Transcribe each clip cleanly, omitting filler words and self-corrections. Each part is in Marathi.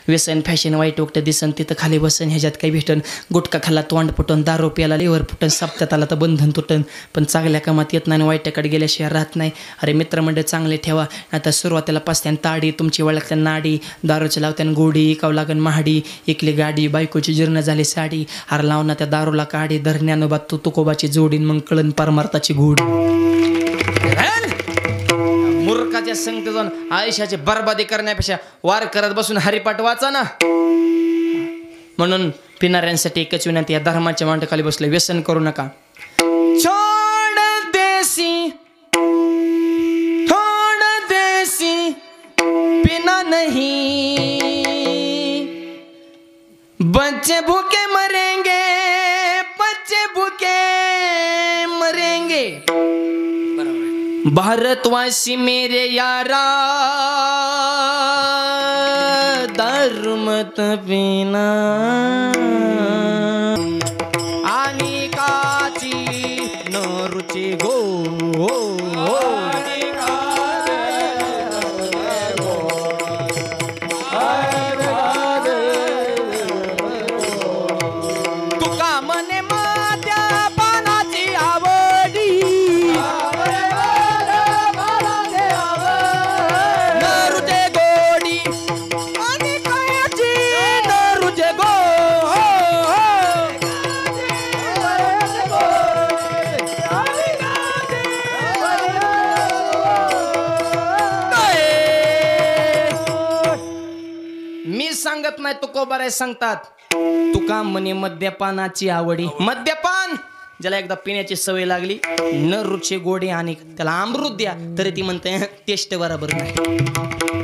व्यसन फॅशन वाईट वक्त दिसन तिथं खाली बसन ह्याच्यात काही भेटन गुटखा खाल्ला तोंड फुटन दारू प्याला लेवर फुटन सप्त्यात आला तर बंधन तुटन पण चांगल्या कामात येत नाही आणि वाईटाकडे गेल्याशिवाय राहत नाही. अरे मित्रमंडळ चांगले ठेवा आता सुरुवातीला पाचत्यान ताडी तुमची वळखत्या नाडी दारूच्या लावत्यान गोडी इकावं लागन महाडी इकली गाडी बायकोची जीर्ण झाली साडी हार लावना त्या दारूला काडी धरण्यानोबा तू तुकोबाची जोडीन मग कळन परमार्थाची घोड. मूर्खाच्या संगत जाऊन आयुष्याची बर्बादी करण्यापेक्षा वार करत बसून हरिपाठ वाचा ना. म्हणून पिणाऱ्यांसाठी एकच विनंती, या धर्माच्या मांडखाली बसले व्यसन करू नका. छोड देसी छोड देसी पिना नहीं बच्चे भूखे मरेंगे बच्चे भूखे मरेंगे. भारतवासी मेरे यारा दारू मत पीना आणि काची न रुचे गो तुका मने मात्या पानाची आवडी सांगत नाही तुकोबाराय सांगतात. तुका म्हणे मद्यपानाची आवडी. मद्यपान ज्याला एकदा पिण्याची सवय लागली न रुचे गोडे आणि त्याला अमृत द्या तरी ती म्हणते टेस्ट बरोबर नाही.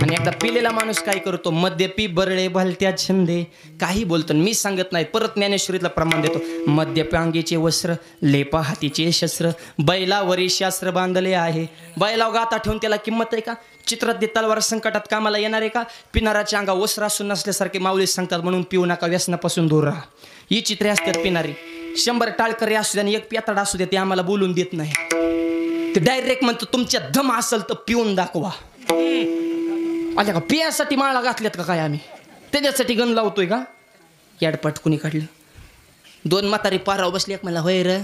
आणि एकदा पिलेला माणूस काय करतो मद्यपी बरळे भलत्या छंदे काही बोलतो. मी सांगत नाही परत ज्ञानेश्वरीतला प्रमाण देतो. मद्यपांगीचे वस्त्र लेपा हातीचे शस्त्र बैलावरी शास्त्र बांधले आहे. बैलाव गाता ठेवून त्याला किंमत आहे का? चित्रात दे तलवार संकटात कामाला येणार आहे का? पिणाराच्या अंगा वस्त्र असून नसल्यासारखे माऊली सांगतात म्हणून पिऊ नका व्यसनापासून दूर राहा. ही चित्रे असतात पिणारी. 100 टाळकरी असू द्या आणि एक प्यातड असू द्या ते आम्हाला बोलून देत नाही. ते डायरेक्ट म्हणतो तुमच्या दम असेल तर पिऊन दाखवा. आल्या का पियासाठी माळा घातल्यात का काय आम्ही त्याच्यासाठी गण लावतोय का? याडपाट कुणी काढलं. 2 म्हातारी पाराव बसली एक मला होय र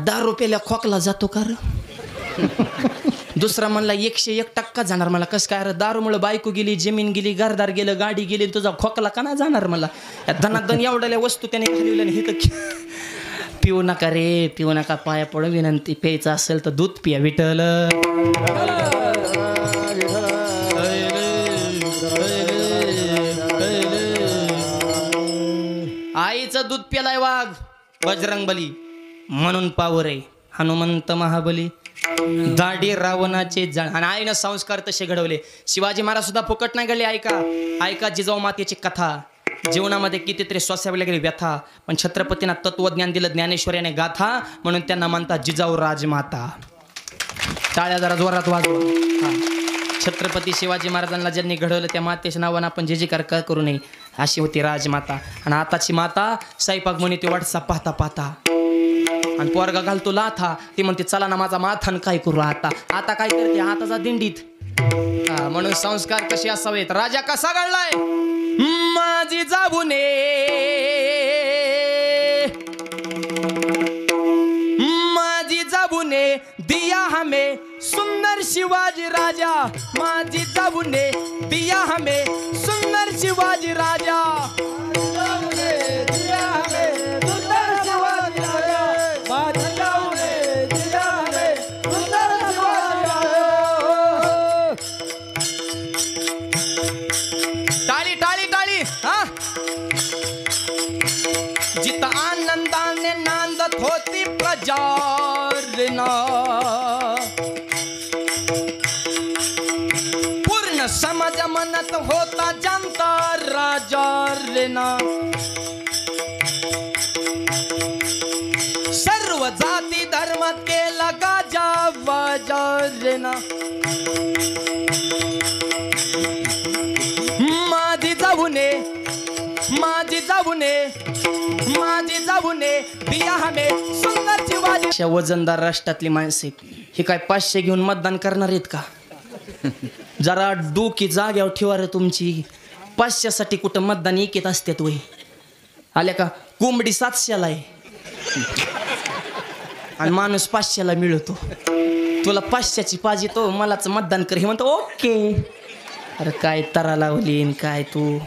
10 रुपयाला खोकला जातो का र? दुसरा म्हणला 101% जाणार. मला कसं काय? दारूमुळे बायको गेली जमीन गेली घरदार गेलं गाडी गेली तुझा खोकला का नाही जाणार? मला या धनाधन एवढ्या वस्तू त्याने घालवल्या हे तर पिऊ नका रे पिऊ नका. पाया पडून विनंती प्यायचं असेल तर दूध पिया विठ्ठल. आईचं दूध प्यालाय वाघ बजरंगबली म्हणून पावर आहे हनुमंत महाबली. दाढी रावणाचे जळ आणि आईनं संस्कार तसे घडवले. शिवाजी महाराज सुद्धा फुकट नाही घडले. ऐका जिजाऊ मातेची कथा. जीवनामध्ये कितीतरी स्वासाव्या गेली व्यथा पण छत्रपतींना तत्वज्ञान दिलं ज्ञानेश्वरीने गाथा म्हणून त्यांना म्हणतात जिजाऊ राजमाता. टाळ्या जरा जोरात वाजवा. छत्रपती शिवाजी महाराजांना ज्यांनी घडवलं त्या मातेच्या नावानं आपण जे का करू नये. अशी होती राजमाता. आणि आताची माता स्वयंपाक म्हणे ती वाटसा पाहता पाहता आणि पोरगा घालतो लाथा. ती म्हणते चला ना माझा माथान काय करू आता. आता काय करते हाताचा दिंडीत. म्हणून संस्कार कसे असावेत. राजा कसा घडलाय? माझी जाबुने माझी जाबुने दिया हमें सुंदर शिवाजी राजा. माझी जाबुने दिया हमें सुंदर शिवाजी राजा. जित आनंदाने नांदत होती प्रजा पूर्ण समाज म्हणत होता जनता राजा रेना. सर्व जाती धर्म केला गाजा वाजा रेना. माझी जाऊने माझी जाऊने माझी जाऊने दिया हमें सुंदर शिवाजी. वजनदार राष्ट्रातली माणसे हे काय 500 घेऊन मतदान करणार आहेत का? जरा डोकी जाग्यावर ठेवा रे तुमची. 500साठी कुठं मतदान एकेत असतात वय आल्या का कोंबडी 700ला आहे आणि माणूस 500ला मिळवतो तुला 500ची पाहिजे तो मलाच मतदान कर हे म्हणतो ओके अरे काय तरा लावली काय तू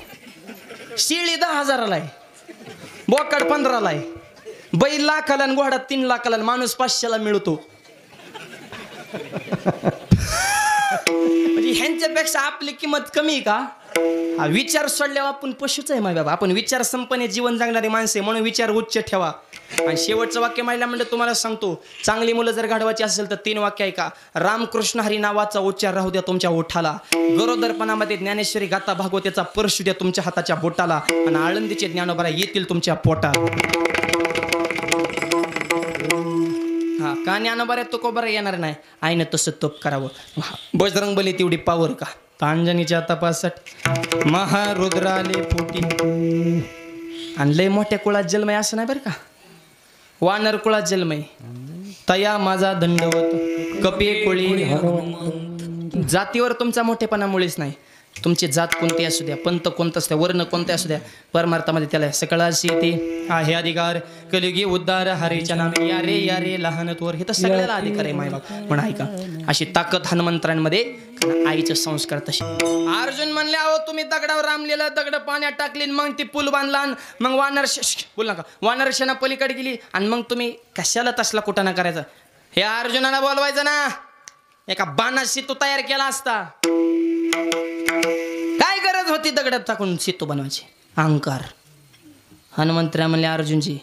शेळी 10,000ला आहे बोकड 15ला आहे बैल लाखाला आणि घोडा 3 लाखाला माणूस 500ला मिळवतो म्हणजे ह्यांच्यापेक्षा आपली किंमत कमी आहे का हा विचार सोडल्यावर आपण पशुच आहे माय बाबा आपण विचार संपन्न जीवन जगणारी माणसे म्हणून विचार उच्च ठेवा आणि शेवटचं वाक्य माहिला म्हणजे तुम्हाला सांगतो चांगली मुलं जर घडवायची असेल तर 3 वाक्य आहे का रामकृष्ण हरी नावाचा उच्चार राहू द्या तुमच्या ओठाला गरोदरपणामध्ये ज्ञानेश्वरी गाथा भागवतेचा परशु द्या तुमच्या हाताच्या बोटाला आणि आळंदीचे ज्ञानोबा येतील तुमच्या पोटात हा का ज्ञानोबा तुकोबा येणार नाही आईनं तसं तप करावं बजरंगबली तेवढी पावर का पांजनीच्या तपासाठी महारुद्राले पोटी आणि लय मोठ्या कुळात जन्मय असं नाही बरं का वानर कुळात जन्मय तया माझा दंडवत कपे कोळी जातीवर तुमचा मोठेपणामुळेच नाही तुमची जात कोणती असू द्या पंत कोणतं असू द्या वर्ण कोणते असू द्या परमार्थामध्ये त्याला सकळाशी येते आहे अधिकार कलिगी उद्धार हरेच्या नामे या रे लहान थोर हे तर सगळ्याला अधिकार आहे मायबाप म्हणा ऐका अशी ताकद हनुमंतरांमध्ये आईचे संस्कार तसे अर्जुन म्हणले अहो तुम्ही दगडावर रामलेला दगड पाण्यात टाकली मग ती पूल बांधला मग वानर बोल नका वानरशेना पलीकडे गेली आणि मग तुम्ही कशाला तसला कुटाणा करायचा हे अर्जुनाला बोलवायचं ना एका बाणाशी तू तयार केला असता काय गरज होती दगडात टाकून सेतू बनवायची अहंकार हनुमंतरा म्हणले अर्जुनजी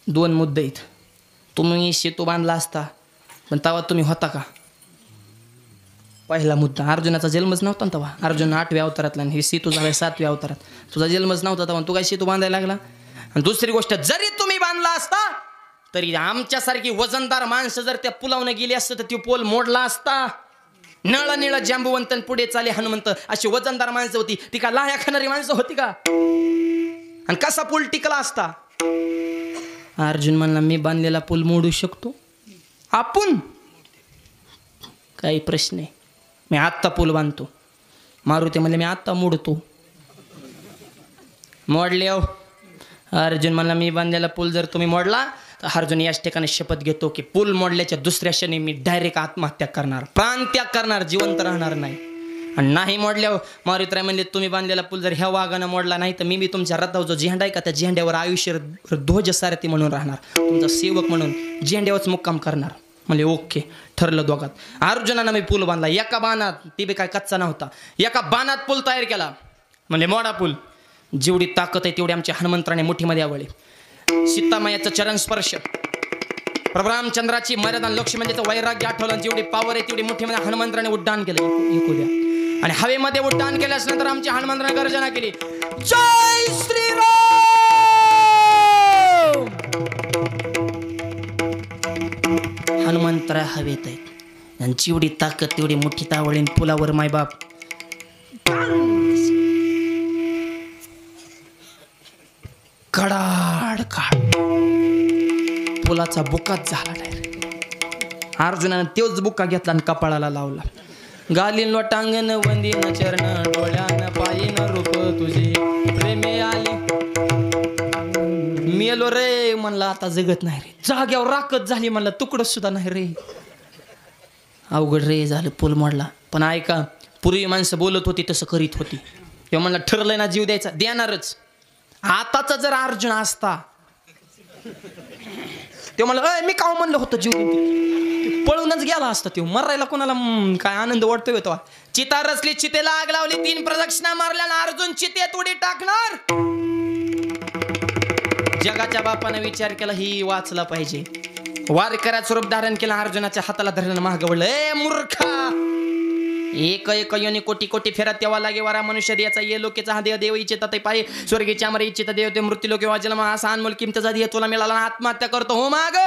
2 मुद्दे आहेत तुम्ही सेतू बांधला असता पण तेव्हा तुम्ही होता का पहिला मुद्दा अर्जुनाचा जन्मच नव्हता तेव्हा अर्जुन 8व्या अवतारातला आणि हे सेतू झाला 7व्या अवतारात तुझा जन्मच नव्हता तेव्हा तू काय सेतू बांधायला लागला आणि दुसरी गोष्ट जरी तुम्ही बांधला असता तरी आमच्यासारखी वजनदार माणसं जर त्या पुलावनं गेली असतं तर ती पोल मोडला असता नळ निळ जांबुवंतन पुढे चाले हनुमंत अशी वजनदार माणसं होती ती का लाह्या खाणारी माणसं होती का आणि कसा पूल टिकला असता अर्जुन म्हणला मी बांधलेला पूल मोडू शकतो आपण काही प्रश्न आहे मी आत्ता पूल बांधतो मारुती म्हणले मी आत्ता मोडतो मोडले हो अर्जुन म्हणला मी बांधलेला पूल जर तुम्ही मोडला तर अर्जुन याच ठिकाणी शपथ घेतो की पूल मोडल्याच्या दुसऱ्या क्षणी मी डायरेक्ट आत्महत्या करणार प्राणत्याग करणार जिवंत राहणार नाही आणि नाही मोडल्यावर मारुतीराय म्हणले तुम्ही बांधलेला पूल जर ह्या वाघानं मोडला नाही तर मी तुमच्या रथावर जो झेंडा आहे का त्या झेंड्यावर आयुष्य ध्वज सारथी म्हणून राहणार तुमचा सेवक म्हणून झेंड्यावरच मुक्काम करणार म्हणजे ओके ठरलं दोघात अर्जुनानं मी पूल बांधला एका बाणात ती बी काय कच्चा नव्हता एका बाणात पूल तयार केला म्हणजे मोडा पूल जेवढी ताकद आहे तेवढी आमच्या हनुमंतराने मुठीमध्ये आवडली सीतामायाचं चरण स्पर्श प्रभू रामचंद्राची मर्यादा लक्ष्मणाचं वैराग्य आठवलं जेवढी पावर आहे तेवढी मुठीमध्ये हनुमंतराने उड्डाण केलं ऐकू द्या आणि हवेमध्ये उड्डाण केल्यानंतर आमच्या हनुमंतराने गर्जना केली जय श्रीराम हनुमंतरा हवेत आहेत आणि जेवढी ताकद तेवढी मुठी तावळीन पुलावर मायबाप कडाड काढ पुलाचा बुकाच झाला डायरेक्ट अर्जुनानं तोच बुक्का घेतला आणि कपाळाला लावला गालीन लोटांगण वंदीन चरण डोळ्यान पायीन रूप तुझे प्रेमे आली मेलो रे म्हणला आता जगत नाही रे जाग्यावर राखत झाली म्हणला तुकडं सुद्धा नाही रे अवघड रे झालं पूल मोडला पण ऐका पूर्वी माणसं बोलत होती तसं करीत होती तेव्हा म्हणला ठरलंय ना जीव द्यायचा देणारच आताचा जर अर्जुन असता ते मला मी काव म्हणलं होतं जीव पळूनच गेला असता तो मरायला कोणाला काय आनंद वाटतोय तो चिता रचली चितेला आग लावली 3 प्रदक्षिणा मारल्या ना अर्जुन चितेत उडी टाकणार जगाच्या बापाने विचार केला ही वाचला पाहिजे वारकऱ्याचं रूप धारण केलं अर्जुनाच्या हाताला धरलं महाग वळलं ए मूर्खा एक एक योनी कोटी कोटी फेरत तेव्हा लागे वारा मनुष्य याचा ये लोकेचा हा देव देव इच्छिता ते पाय स्वर्गीच्या अमर इच्छिता देव ते मृत्यू लोके वाजला असा अनमोल किमतीचा देह तुला मिळाला आत्महत्या करतो हो माग